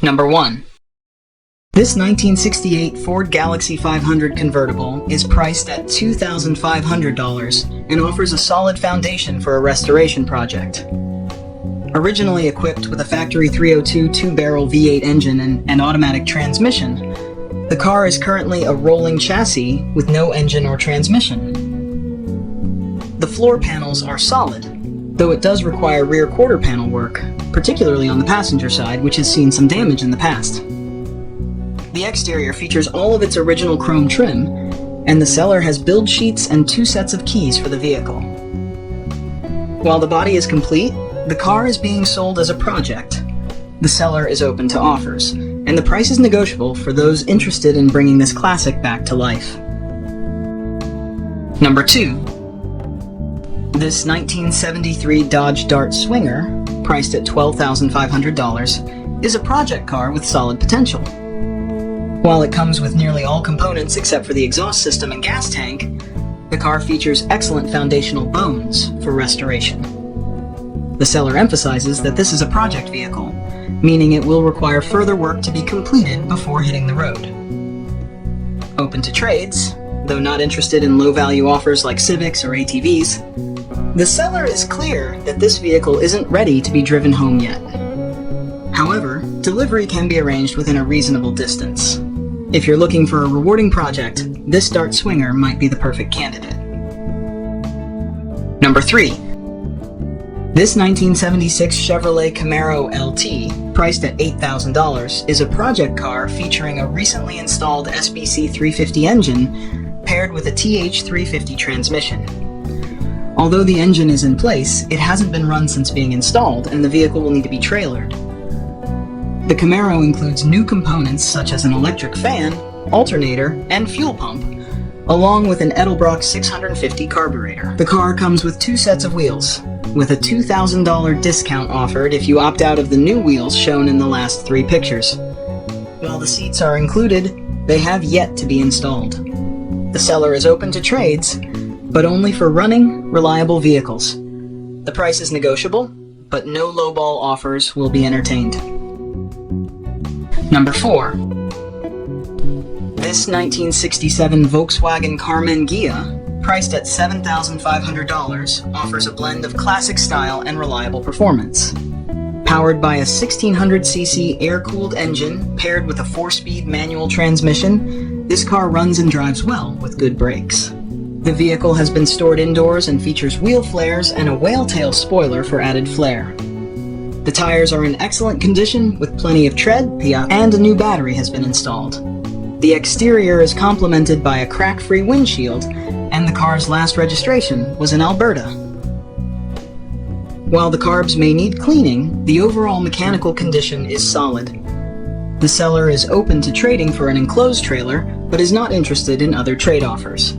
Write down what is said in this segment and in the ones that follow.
Number 1. This 1968 Ford Galaxie 500 convertible is priced at $2,500 and offers a solid foundation for a restoration project. Originally equipped with a factory 302 two-barrel V8 engine and automatic transmission, the car is currently a rolling chassis with no engine or transmission. The floor panels are solid, though it does require rear quarter panel work, particularly on the passenger side, which has seen some damage in the past. The exterior features all of its original chrome trim, and the seller has build sheets and 2 sets of keys for the vehicle. While the body is complete, the car is being sold as a project. The seller is open to offers, and the price is negotiable for those interested in bringing this classic back to life. Number 2. This 1973 Dodge Dart Swinger, priced at $12,500, is a project car with solid potential. While it comes with nearly all components except for the exhaust system and gas tank, the car features excellent foundational bones for restoration. The seller emphasizes that this is a project vehicle, meaning it will require further work to be completed before hitting the road. Open to trades, though not interested in low-value offers like Civics or ATVs, the seller is clear that this vehicle isn't ready to be driven home yet. However, delivery can be arranged within a reasonable distance. If you're looking for a rewarding project, this Dart Swinger might be the perfect candidate. Number 3. This 1976 Chevrolet Camaro LT, priced at $8,000, is a project car featuring a recently installed SBC 350 engine paired with a TH350 transmission. Although the engine is in place, it hasn't been run since being installed, and the vehicle will need to be trailered. The Camaro includes new components such as an electric fan, alternator, and fuel pump, along with an Edelbrock 650 carburetor. The car comes with 2 sets of wheels, with a $2,000 discount offered if you opt out of the new wheels shown in the last 3 pictures. While the seats are included, they have yet to be installed. The seller is open to trades, but only for running, reliable vehicles. The price is negotiable, but no lowball offers will be entertained. Number 4. This 1967 Volkswagen Karmann Ghia, priced at $7,500, offers a blend of classic style and reliable performance. Powered by a 1600cc air-cooled engine paired with a 4-speed manual transmission, this car runs and drives well with good brakes. The vehicle has been stored indoors and features wheel flares and a whale-tail spoiler for added flair. The tires are in excellent condition with plenty of tread, and a new battery has been installed. The exterior is complemented by a crack-free windshield, and the car's last registration was in Alberta. While the carbs may need cleaning, the overall mechanical condition is solid. The seller is open to trading for an enclosed trailer, but is not interested in other trade offers.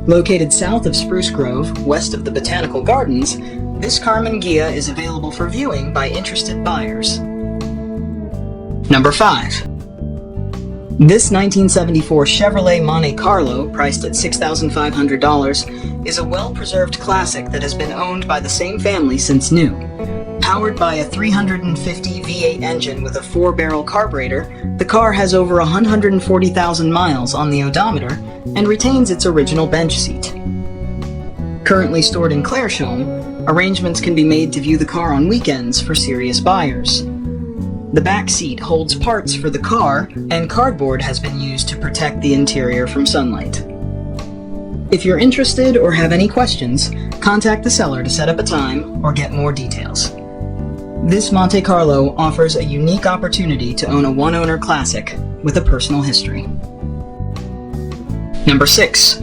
Located south of Spruce Grove, west of the Botanical Gardens, this Karmann Ghia is available for viewing by interested buyers. Number 5. This 1974 Chevrolet Monte Carlo, priced at $6,500, is a well-preserved classic that has been owned by the same family since new. Powered by a 350 V8 engine with a 4-barrel carburetor, the car has over 140,000 miles on the odometer and retains its original bench seat. Currently stored in Claresholm, arrangements can be made to view the car on weekends for serious buyers. The back seat holds parts for the car, and cardboard has been used to protect the interior from sunlight. If you're interested or have any questions, contact the seller to set up a time or get more details. This Monte Carlo offers a unique opportunity to own a one-owner classic with a personal history. Number 6.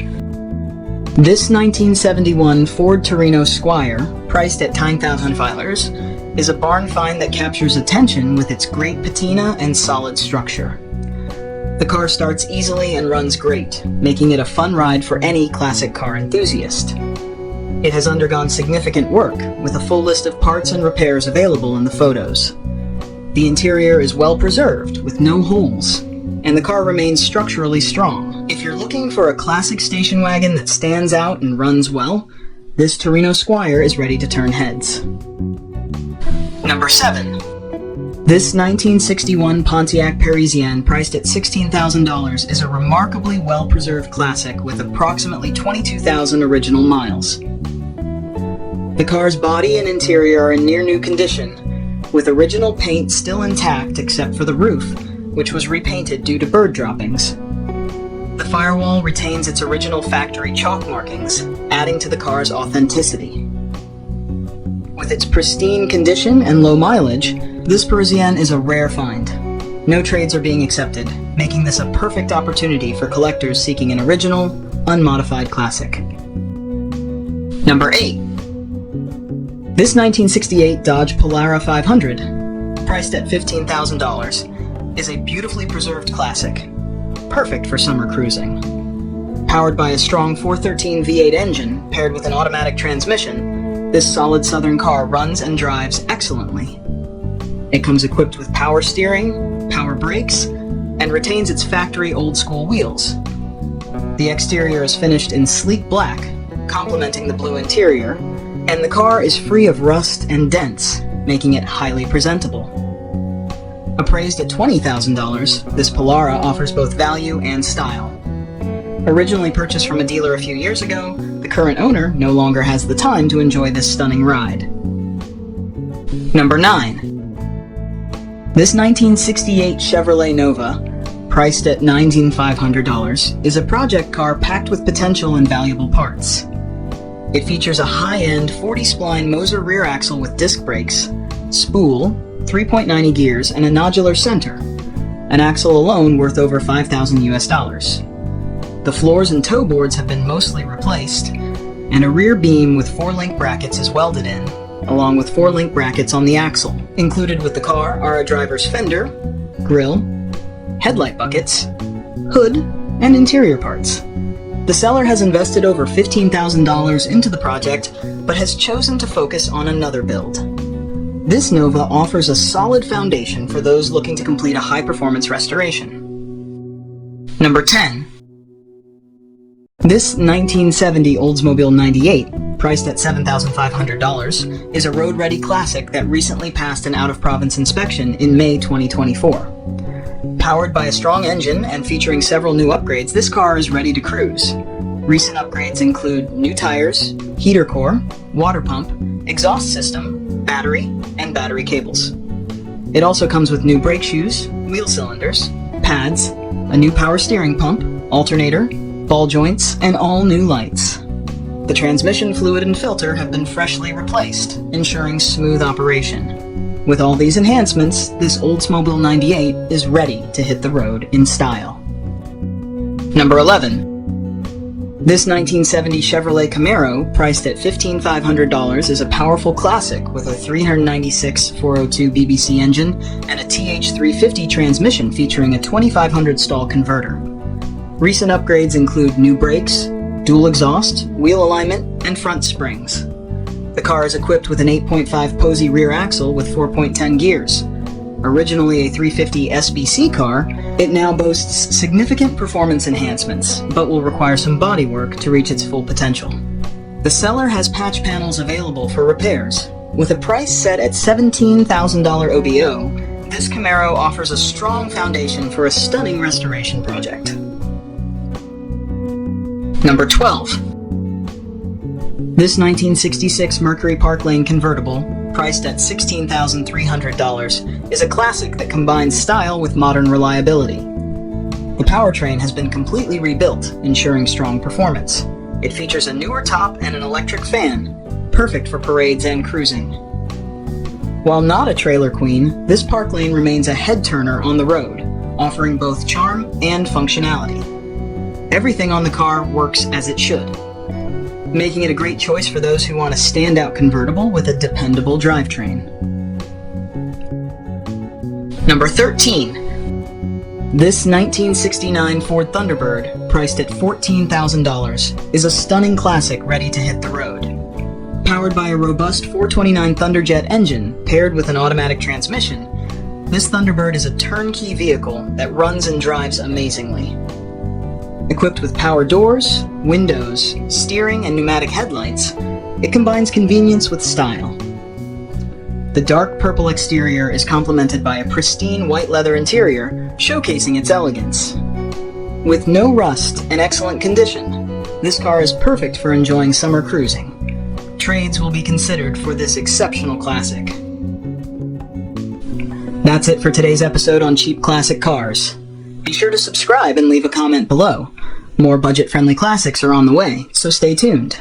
This 1971 Ford Torino Squire, priced at $10,000, is a barn find that captures attention with its great patina and solid structure. The car starts easily and runs great, making it a fun ride for any classic car enthusiast. It has undergone significant work, with a full list of parts and repairs available in the photos. The interior is well preserved, with no holes, and the car remains structurally strong. If you're looking for a classic station wagon that stands out and runs well, this Torino Squire is ready to turn heads. Number 7. This 1961 Pontiac Parisian, priced at $16,000, is a remarkably well-preserved classic with approximately 22,000 original miles. The car's body and interior are in near-new condition, with original paint still intact except for the roof, which was repainted due to bird droppings. The firewall retains its original factory chalk markings, adding to the car's authenticity. With its pristine condition and low mileage, this Parisian is a rare find. No trades are being accepted, making this a perfect opportunity for collectors seeking an original, unmodified classic. Number 8. This 1968 Dodge Polara 500, priced at $15,000, is a beautifully preserved classic, perfect for summer cruising. Powered by a strong 413 V8 engine paired with an automatic transmission, this solid southern car runs and drives excellently. It comes equipped with power steering, power brakes, and retains its factory old-school wheels. The exterior is finished in sleek black, complementing the blue interior, and the car is free of rust and dents, making it highly presentable. Appraised at $20,000, this Polara offers both value and style. Originally purchased from a dealer a few years ago, the current owner no longer has the time to enjoy this stunning ride. Number 9. This 1968 Chevrolet Nova, priced at $19,500, is a project car packed with potential and valuable parts. It features a high-end 40-spline Moser rear axle with disc brakes, spool, 3.90 gears, and a nodular center, an axle alone worth over $5,000 US. The floors and toe boards have been mostly replaced, and a rear beam with 4-link brackets is welded in, along with 4-link brackets on the axle. Included with the car are a driver's fender, grille, headlight buckets, hood, and interior parts. The seller has invested over $15,000 into the project, but has chosen to focus on another build. This Nova offers a solid foundation for those looking to complete a high-performance restoration. Number 10. This 1970 Oldsmobile 98, priced at $7,500, is a road-ready classic that recently passed an out-of-province inspection in May 2024. Powered by a strong engine and featuring several new upgrades, this car is ready to cruise. Recent upgrades include new tires, heater core, water pump, exhaust system, battery, and battery cables. It also comes with new brake shoes, wheel cylinders, pads, a new power steering pump, alternator, ball joints, and all new lights. The transmission fluid and filter have been freshly replaced, ensuring smooth operation. With all these enhancements, this Oldsmobile 98 is ready to hit the road in style. Number 11. This 1970 Chevrolet Camaro, priced at $15,500, is a powerful classic with a 396 402 BBC engine and a TH350 transmission featuring a 2500 stall converter. Recent upgrades include new brakes, dual exhaust, wheel alignment, and front springs. The car is equipped with an 8.5 Posey rear axle with 4.10 gears. Originally a 350 SBC car, it now boasts significant performance enhancements, but will require some body work to reach its full potential. The seller has patch panels available for repairs. With a price set at $17,000 OBO, this Camaro offers a strong foundation for a stunning restoration project. Number 12. This 1966 Mercury Park Lane convertible, priced at $16,300, is a classic that combines style with modern reliability. The powertrain has been completely rebuilt, ensuring strong performance. It features a newer top and an electric fan, perfect for parades and cruising. While not a trailer queen, this Park Lane remains a head-turner on the road, offering both charm and functionality. Everything on the car works as it should, making it a great choice for those who want a standout convertible with a dependable drivetrain. Number 13. This 1969 Ford Thunderbird, priced at $14,000, is a stunning classic ready to hit the road. Powered by a robust 429 Thunderjet engine paired with an automatic transmission, this Thunderbird is a turnkey vehicle that runs and drives amazingly. Equipped with power doors, windows, steering, and pneumatic headlights, it combines convenience with style. The dark purple exterior is complemented by a pristine white leather interior, showcasing its elegance. With no rust and excellent condition, this car is perfect for enjoying summer cruising. Trades will be considered for this exceptional classic. That's it for today's episode on cheap classic cars. Be sure to subscribe and leave a comment below. More budget-friendly classics are on the way, so stay tuned.